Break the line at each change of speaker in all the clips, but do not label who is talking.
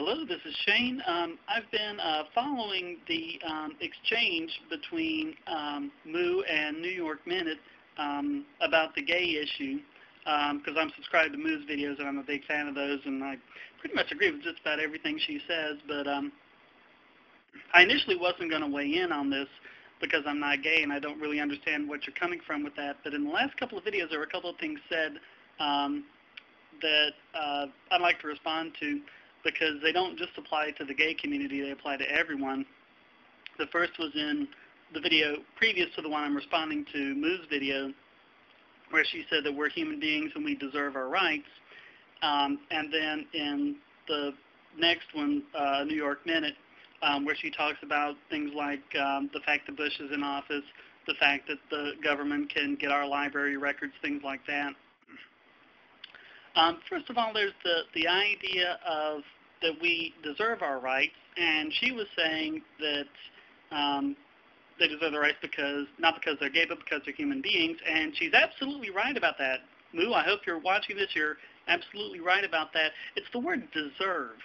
Hello, this is Shane. I've been following the exchange between Moo and aNewYorkMinute about the gay issue because I'm subscribed to Moo's videos and I'm a big fan of those, and I pretty much agree with just about everything she says, but I initially wasn't going to weigh in on this because I'm not gay and I don't really understand what you're coming from with that, but in the last couple of videos there were a couple of things said that I'd like to respond to, because they don't just apply to the gay community, they apply to everyone. The first was in the video previous to the one I'm responding to, Moo's video, where she said that we're human beings and we deserve our rights. And then in the next one, aNewYorkMinute, where she talks about things like the fact that Bush is in office, the fact that the government can get our library records, things like that. First of all, there's the idea of that we deserve our rights, and she was saying that they deserve the rights not because they're gay, but because they're human beings, and she's absolutely right about that. Moo, I hope you're watching this. You're absolutely right about that. It's the word deserve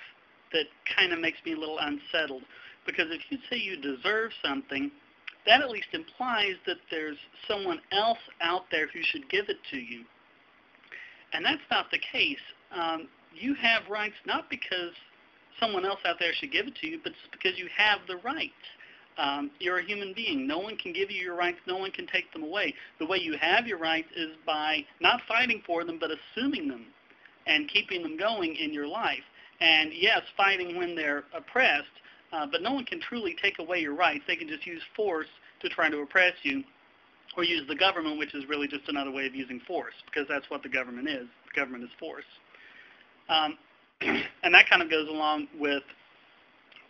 that kind of makes me a little unsettled, because if you say you deserve something, that at least implies that there's someone else out there who should give it to you. And that's not the case. You have rights not because someone else out there should give it to you, but it's because you have the right. You're a human being. No one can give you your rights. No one can take them away. The way you have your rights is by not fighting for them, but assuming them and keeping them going in your life. And yes, fighting when they're oppressed, but no one can truly take away your rights. They can just use force to try to oppress you, or use the government, which is really just another way of using force, because that's what the government is. The government is force. And that kind of goes along with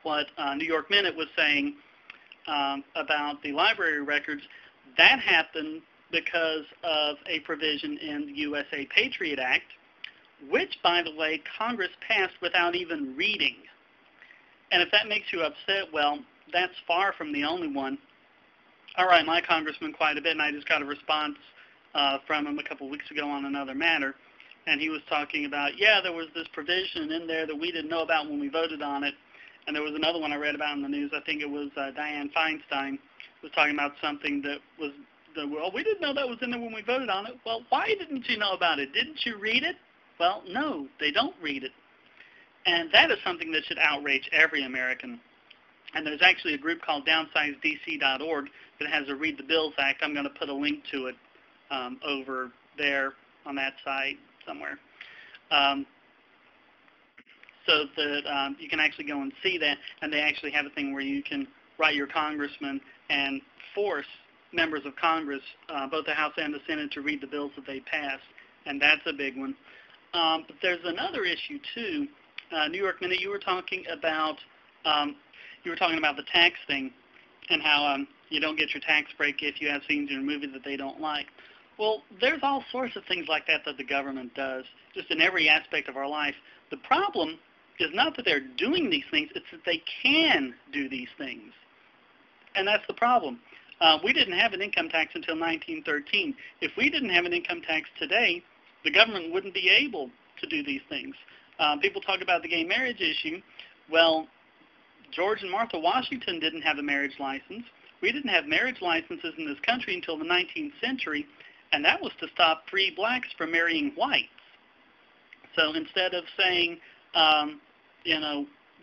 what aNewYorkMinute was saying about the library records. That happened because of a provision in the USA Patriot Act, which, by the way, Congress passed without even reading. And if that makes you upset, well, that's far from the only one. I write my congressman quite a bit, and I just got a response from him a couple weeks ago on another matter. And he was talking about, yeah, there was this provision in there that we didn't know about when we voted on it. And there was another one I read about in the news, I think it was Dianne Feinstein, was talking about something that was, well, we didn't know that was in there when we voted on it. Well, why didn't you know about it? Didn't you read it? Well, no, they don't read it. And that is something that should outrage every American. And there's actually a group called downsizedc.org that has a Read the Bills Act. I'm going to put a link to it over there on that site somewhere, so that you can actually go and see that. And they actually have a thing where you can write your congressman and force members of Congress, both the House and the Senate, to read the bills that they pass. And that's a big one. But there's another issue, too. aNewYorkMinute, you were talking about the tax thing and how you don't get your tax break if you have scenes in a movie that they don't like. Well, there's all sorts of things like that that the government does, just in every aspect of our life. The problem is not that they're doing these things, it's that they can do these things. And that's the problem. We didn't have an income tax until 1913. If we didn't have an income tax today, the government wouldn't be able to do these things. People talk about the gay marriage issue. Well, George and Martha Washington didn't have a marriage license. We didn't have marriage licenses in this country until the 19th century, and that was to stop free blacks from marrying whites. So instead of saying,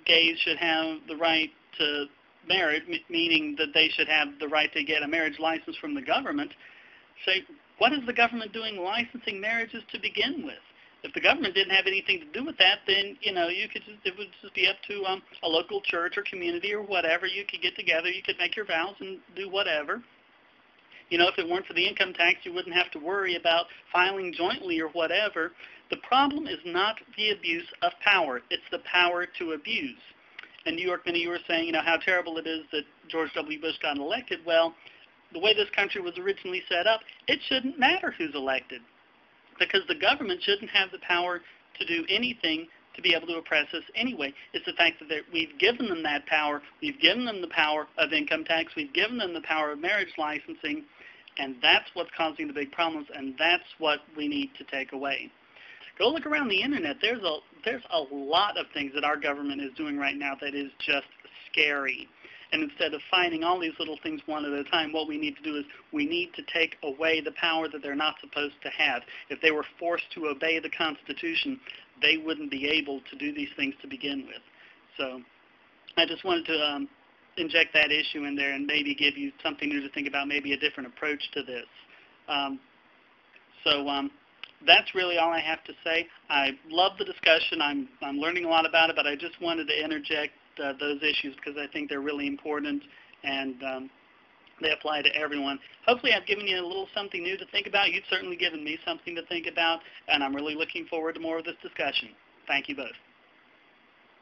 gays should have the right to marry, meaning that they should have the right to get a marriage license from the government, say, what is the government doing licensing marriages to begin with? If the government didn't have anything to do with that, then, it would just be up to a local church or community or whatever. You could get together, you could make your vows and do whatever. If it weren't for the income tax, you wouldn't have to worry about filing jointly or whatever. The problem is not the abuse of power. It's the power to abuse. And aNewYorkMinute, you were saying, how terrible it is that George W. Bush got elected. Well, the way this country was originally set up, it shouldn't matter who's elected, because the government shouldn't have the power to do anything to be able to oppress us anyway. It's the fact that we've given them that power. We've given them the power of income tax. We've given them the power of marriage licensing, and that's what's causing the big problems, and that's what we need to take away. go look around the internet. There's a lot of things that our government is doing right now that is just scary. And instead of finding all these little things one at a time, what we need to do is we need to take away the power that they're not supposed to have. If they were forced to obey the Constitution, they wouldn't be able to do these things to begin with. So I just wanted to inject that issue in there and maybe give you something new to think about, maybe a different approach to this. That's really all I have to say. I love the discussion. I'm learning a lot about it, but I just wanted to interject those issues because I think they're really important and they apply to everyone. Hopefully I've given you a little something new to think about. You've certainly given me something to think about, and I'm really looking forward to more of this discussion. Thank you both.